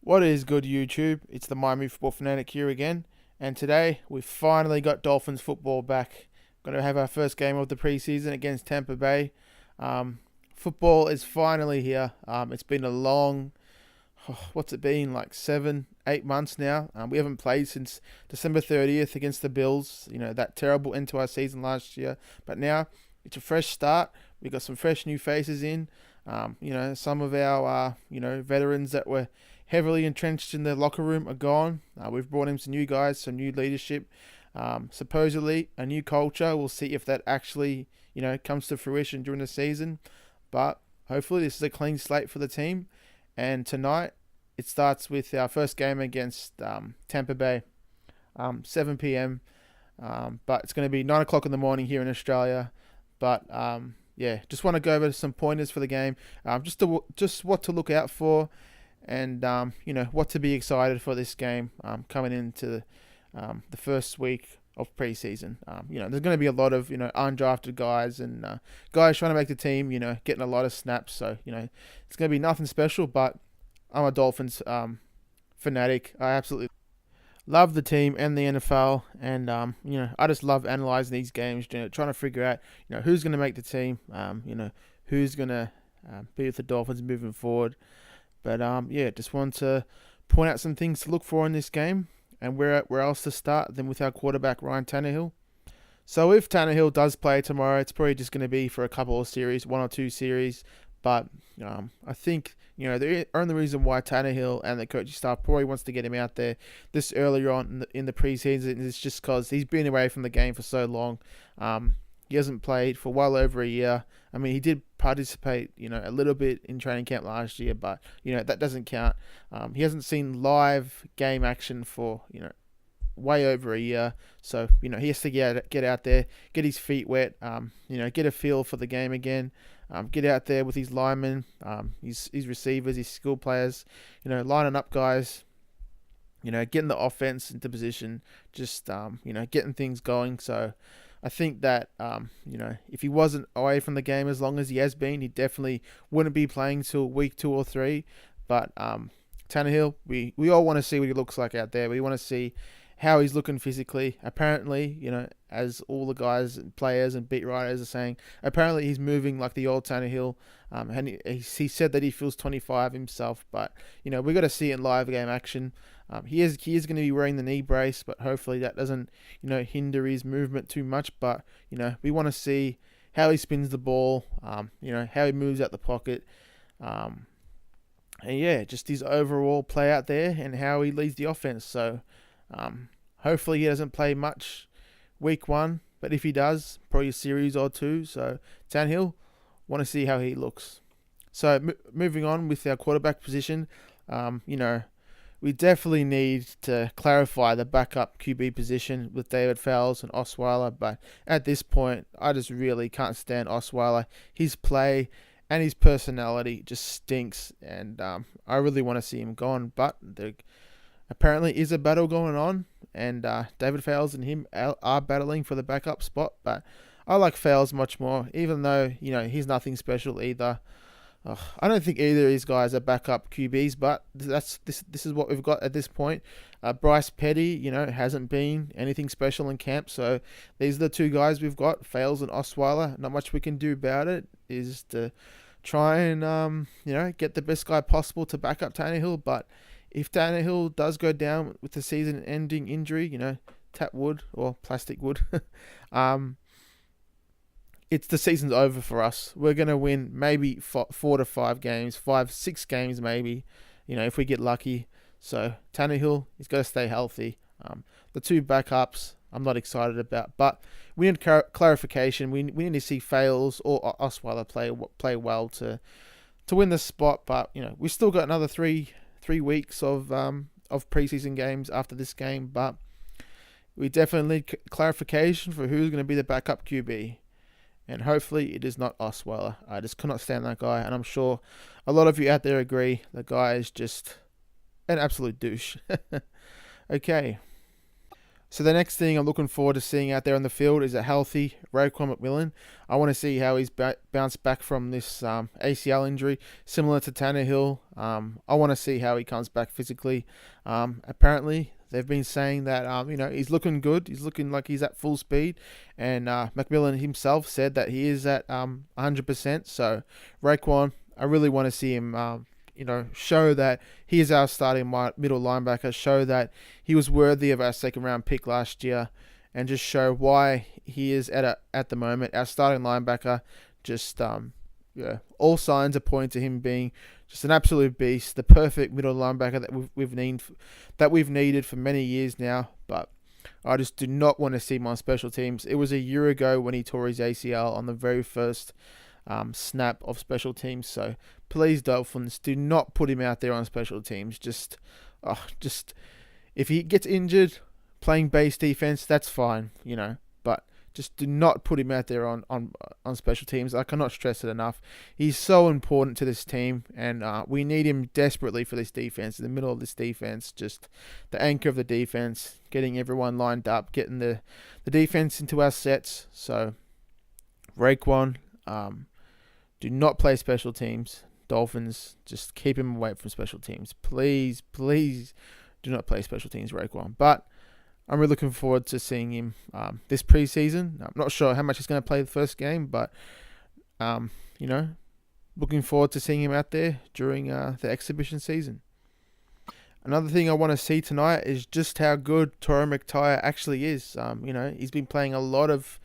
What is good, YouTube? It's the Miami Football Fanatic here again, and today we've finally got Dolphins football back. Going to have our first game of the preseason against Tampa Bay. Um, Football is finally here. It's been a long, what's it been, like 7, 8 months now. We haven't played since December 30th against the Bills. That terrible end to our season last year. But now it's a fresh start. We've got some fresh new faces in. Some of our veterans that were heavily entrenched in the locker room are gone. We've brought in some new guys, some new leadership, supposedly a new culture. We'll see if that actually comes to fruition during the season. But hopefully this is a clean slate for the team. And tonight it starts with our first game against Tampa Bay, 7 p.m. But it's going to be 9 o'clock in the morning here in Australia. But just want to go over some pointers for the game, just what to look out for, and what to be excited for this game coming into the first week of preseason. There's going to be a lot of undrafted guys and guys trying to make the team. Getting a lot of snaps. So it's going to be nothing special. But I'm a Dolphins fanatic. I absolutely love the team and the NFL, and I just love analyzing these games, trying to figure out who's going to make the team, who's going to be with the Dolphins moving forward. But just want to point out some things to look for in this game, and where else to start than with our quarterback Ryan Tannehill. So if Tannehill does play tomorrow, it's probably just going to be for a couple of series, 1 or 2 series. But I think the only reason why Tannehill and the coaching staff probably wants to get him out there this earlier on in the preseason is just because he's been away from the game for so long. He hasn't played for well over a year. I mean, he did participate, a little bit in training camp last year, but that doesn't count. He hasn't seen live game action for way over a year. So he has to get out there, get his feet wet, get a feel for the game again. Get out there with his linemen, his receivers, his skill players, lining up guys, getting the offense into position, just getting things going. So I think that if he wasn't away from the game as long as he has been, he definitely wouldn't be playing till week 2 or 3. But Tannehill, we all want to see what he looks like out there. We want to see how he's looking physically. Apparently, as all the guys and players and beat writers are saying, apparently he's moving like the old Tannehill. And he said that he feels 25 himself, but we got to see it in live game action. He is going to be wearing the knee brace, but hopefully that doesn't hinder his movement too much. But we want to see how he spins the ball, how he moves out the pocket, and just his overall play out there and how he leads the offense. So hopefully he doesn't play much week 1, but if he does, probably a series or 2. So Tannehill, want to see how he looks. So moving on with our quarterback position, we definitely need to clarify the backup QB position with David Fowles and Osweiler. But at this point, I just really can't stand Osweiler. His play and his personality just stinks, and I really want to see him gone. But there apparently is a battle going on, and David Fowles and him are battling for the backup spot. But I like Fowles much more, even though he's nothing special either. I don't think either of these guys are backup QBs, but this is what we've got at this point. Bryce Petty, hasn't been anything special in camp, so these are the 2 guys we've got, Fowles and Osweiler. Not much we can do about it. Is to try and get the best guy possible to back up Tannehill. But if Tannehill does go down with the season-ending injury, tap wood or plastic wood, it's the season's over for us. We're going to win maybe 4 to 5 games, 5, 6 games maybe, if we get lucky. So Tannehill, he's got to stay healthy. The 2 backups, I'm not excited about. But we need clarification. We need to see Fales or Osweiler play well to win the spot. But, we've still got another 3 weeks of preseason games after this game. But we definitely need clarification for who's going to be the backup QB. And hopefully it is not Osweiler. I just cannot stand that guy. And I'm sure a lot of you out there agree. The guy is just an absolute douche. Okay. So the next thing I'm looking forward to seeing out there on the field is a healthy Raekwon McMillan. I want to see how he's bounced back from this ACL injury, similar to Tannehill. I want to see how he comes back physically. Apparently, they've been saying that he's looking good. He's looking like he's at full speed, and McMillan himself said that he is at 100%. So Raekwon, I really want to see him. Show that he is our starting middle linebacker, show that he was worthy of our second round pick last year, and just show why he is at the moment our starting linebacker. Just all signs are pointing to him being just an absolute beast, the perfect middle linebacker that we've needed for many years now. But I just do not want to see him on special teams. It was a year ago when he tore his ACL on the very first snap of special teams. So please, Dolphins, do not put him out there on special teams. Just if he gets injured playing base defense, that's fine, but just do not put him out there on special teams. I cannot stress it enough. He's so important to this team, and we need him desperately for this defense. In the middle of this defense, just the anchor of the defense, getting everyone lined up, getting the defense into our sets. So Raekwon, do not play special teams. Dolphins, just keep him away from special teams. Please, please do not play special teams, Raekwon. But I'm really looking forward to seeing him this preseason. I'm not sure how much he's going to play the first game, but, looking forward to seeing him out there during the exhibition season. Another thing I want to see tonight is just how good Torrey McTyer actually is. He's been playing a lot of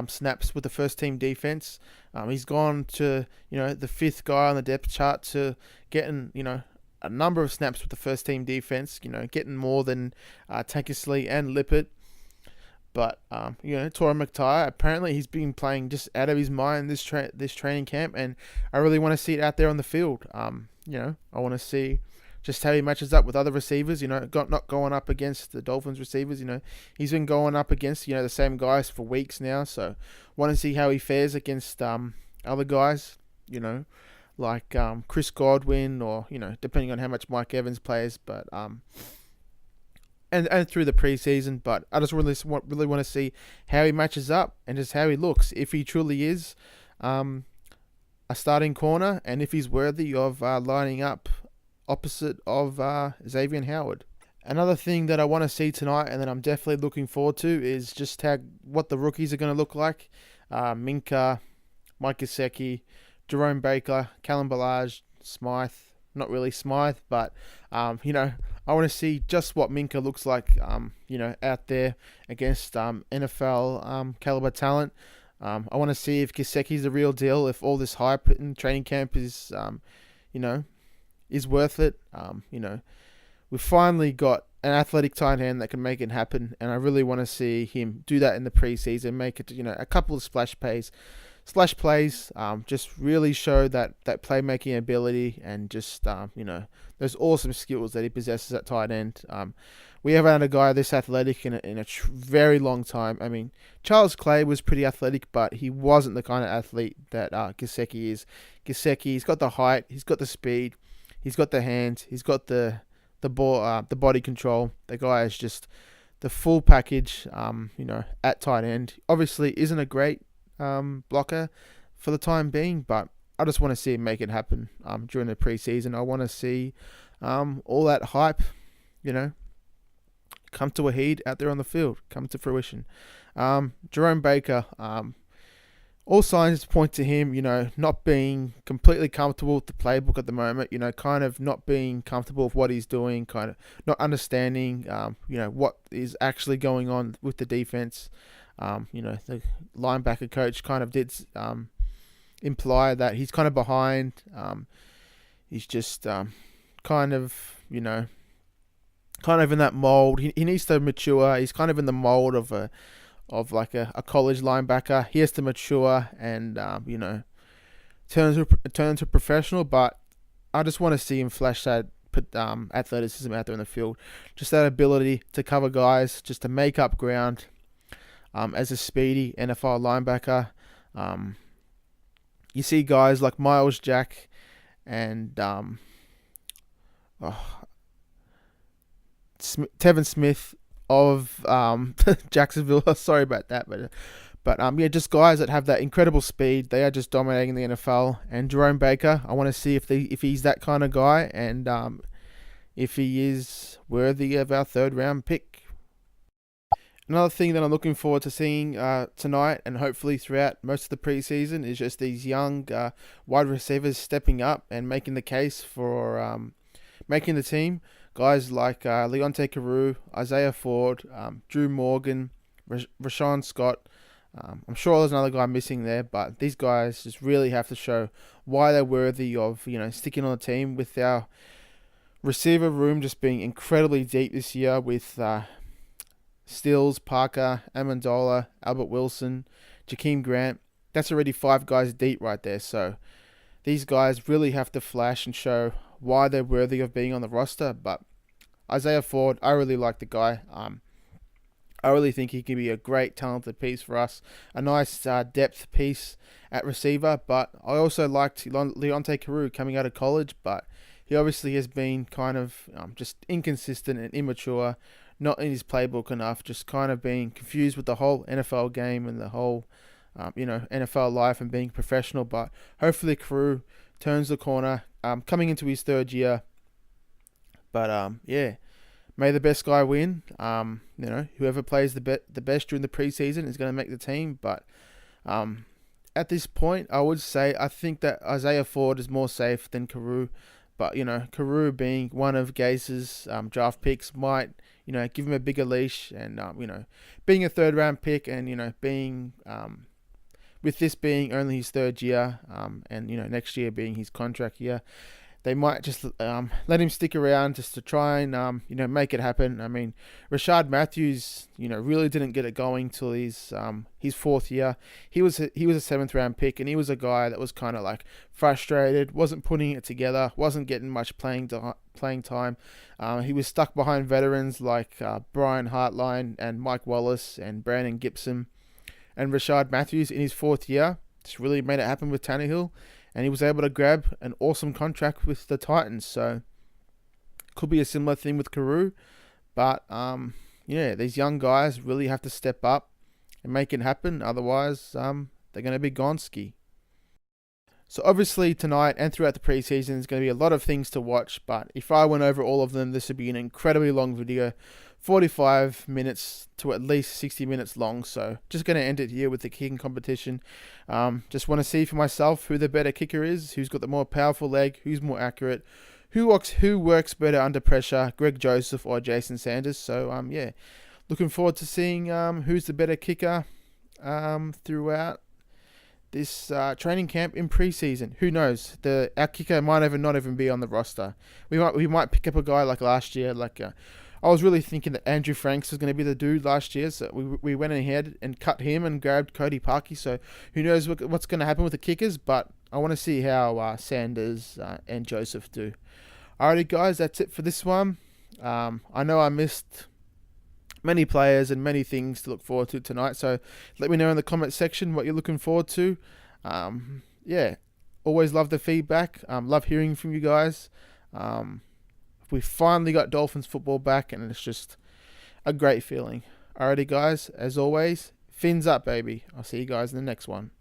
snaps with the first team defense. He's gone to, the fifth guy on the depth chart to getting, a number of snaps with the first team defense, getting more than Tankersley and Lippert. But, Torrey McTyer, apparently he's been playing just out of his mind this training camp, and I really want to see it out there on the field. I want to see just how he matches up with other receivers, not going up against the Dolphins receivers. He's been going up against, the same guys for weeks now. So want to see how he fares against other guys, like Chris Godwin or, depending on how much Mike Evans plays. But and through the preseason. But I just really want to see how he matches up and just how he looks. If he truly is a starting corner, and if he's worthy of lining up opposite of Xavier Howard. Another thing that I want to see tonight, and that I'm definitely looking forward to, is just what the rookies are going to look like. Minka, Mike Gesicki, Jerome Baker, Callum Ballage, Smythe. Not really Smythe, but I want to see just what Minka looks like. Out there against NFL caliber talent. I want to see if Gesicki's the real deal. If all this hype in training camp is is worth it. We've finally got an athletic tight end that can make it happen, and I really want to see him do that in the preseason, make it, a couple of splash plays, just really show that playmaking ability, and just, those awesome skills that he possesses at tight end. We haven't had a guy this athletic in a very long time. I mean, Charles Clay was pretty athletic, but he wasn't the kind of athlete that Gesicki is. Gesicki, he's got the height, he's got the speed, he's got the hands, he's got the body control. The guy is just the full package, at tight end. Obviously isn't a great blocker for the time being, but I just want to see him make it happen during the preseason. I want to see all that hype, come to a head out there on the field, come to fruition. Jerome Baker, all signs point to him, not being completely comfortable with the playbook at the moment, kind of not being comfortable with what he's doing, kind of not understanding, what is actually going on with the defense. The linebacker coach kind of did imply that he's kind of behind. He's just kind of in that mold. He needs to mature. He's kind of in the mold of a college linebacker. He has to mature and turn to professional. But I just want to see him flash that athleticism out there in the field, just that ability to cover guys, just to make up ground. As a speedy NFL linebacker, you see guys like Miles Jack and Tevin Smith of Jacksonville. Sorry about that, but yeah, just guys that have that incredible speed. They are just dominating the NFL. And Jerome Baker, I want to see if he's that kind of guy, and if he is worthy of our third round pick. Another thing that I'm looking forward to seeing tonight and hopefully throughout most of the preseason is just these young wide receivers stepping up and making the case for making the team. Guys like Leonte Carew, Isaiah Ford, Drew Morgan, Rashawn Scott. I'm sure there's another guy missing there, but these guys just really have to show why they're worthy of sticking on the team, with our receiver room just being incredibly deep this year with Stills, Parker, Amendola, Albert Wilson, Jakeem Grant. That's already 5 guys deep right there. So these guys really have to flash and show why they're worthy of being on the roster. But Isaiah Ford, I really like the guy. I really think he can be a great talented piece for us, a nice depth piece at receiver. But I also liked Leonte Carew coming out of college, but he obviously has been kind of just inconsistent and immature, not in his playbook enough, just kind of being confused with the whole NFL game and the whole, NFL life and being professional. But hopefully Carew turns the corner, coming into his third year. But yeah, may the best guy win. Whoever plays the best during the preseason is going to make the team. But at this point, I would say I think that Isaiah Ford is more safe than Carew. But Carew being one of Gase's draft picks might give him a bigger leash, and being a third round pick, and being with this being only his third year, and next year being his contract year, they might just let him stick around just to try and make it happen. I mean, Rashad Matthews really didn't get it going till his 4th year. He was a 7th round pick, and he was a guy that was kind of like frustrated, wasn't putting it together, wasn't getting much playing time. He was stuck behind veterans like Brian Hartline and Mike Wallace and Brandon Gibson. And Rashad Matthews in his 4th year just really made it happen with Tannehill, and he was able to grab an awesome contract with the Titans. So could be a similar thing with Carew. But these young guys really have to step up and make it happen. Otherwise, they're going to be gonski. So obviously tonight and throughout the preseason, there's going to be a lot of things to watch. But if I went over all of them, this would be an incredibly long video, 45 minutes to at least 60 minutes long. So just going to end it here with the kicking competition. Just want to see for myself who the better kicker is, who's got the more powerful leg, who's more accurate, who works better under pressure, Greg Joseph or Jason Sanders. So looking forward to seeing who's the better kicker throughout this training camp in preseason. Who knows? Our kicker might not even be on the roster. We might pick up a guy like last year. I was really thinking that Andrew Franks was going to be the dude last year, so we went ahead and cut him and grabbed Cody Parkey. So who knows what's going to happen with the kickers? But I want to see how Sanders and Joseph do. Alrighty, guys, that's it for this one. I know I missed many players and many things to look forward to tonight, so let me know in the comment section what you're looking forward to. Always love the feedback. Love hearing from you guys. We finally got Dolphins football back, and it's just a great feeling. Alrighty, guys, as always, fins up, baby. I'll see you guys in the next one.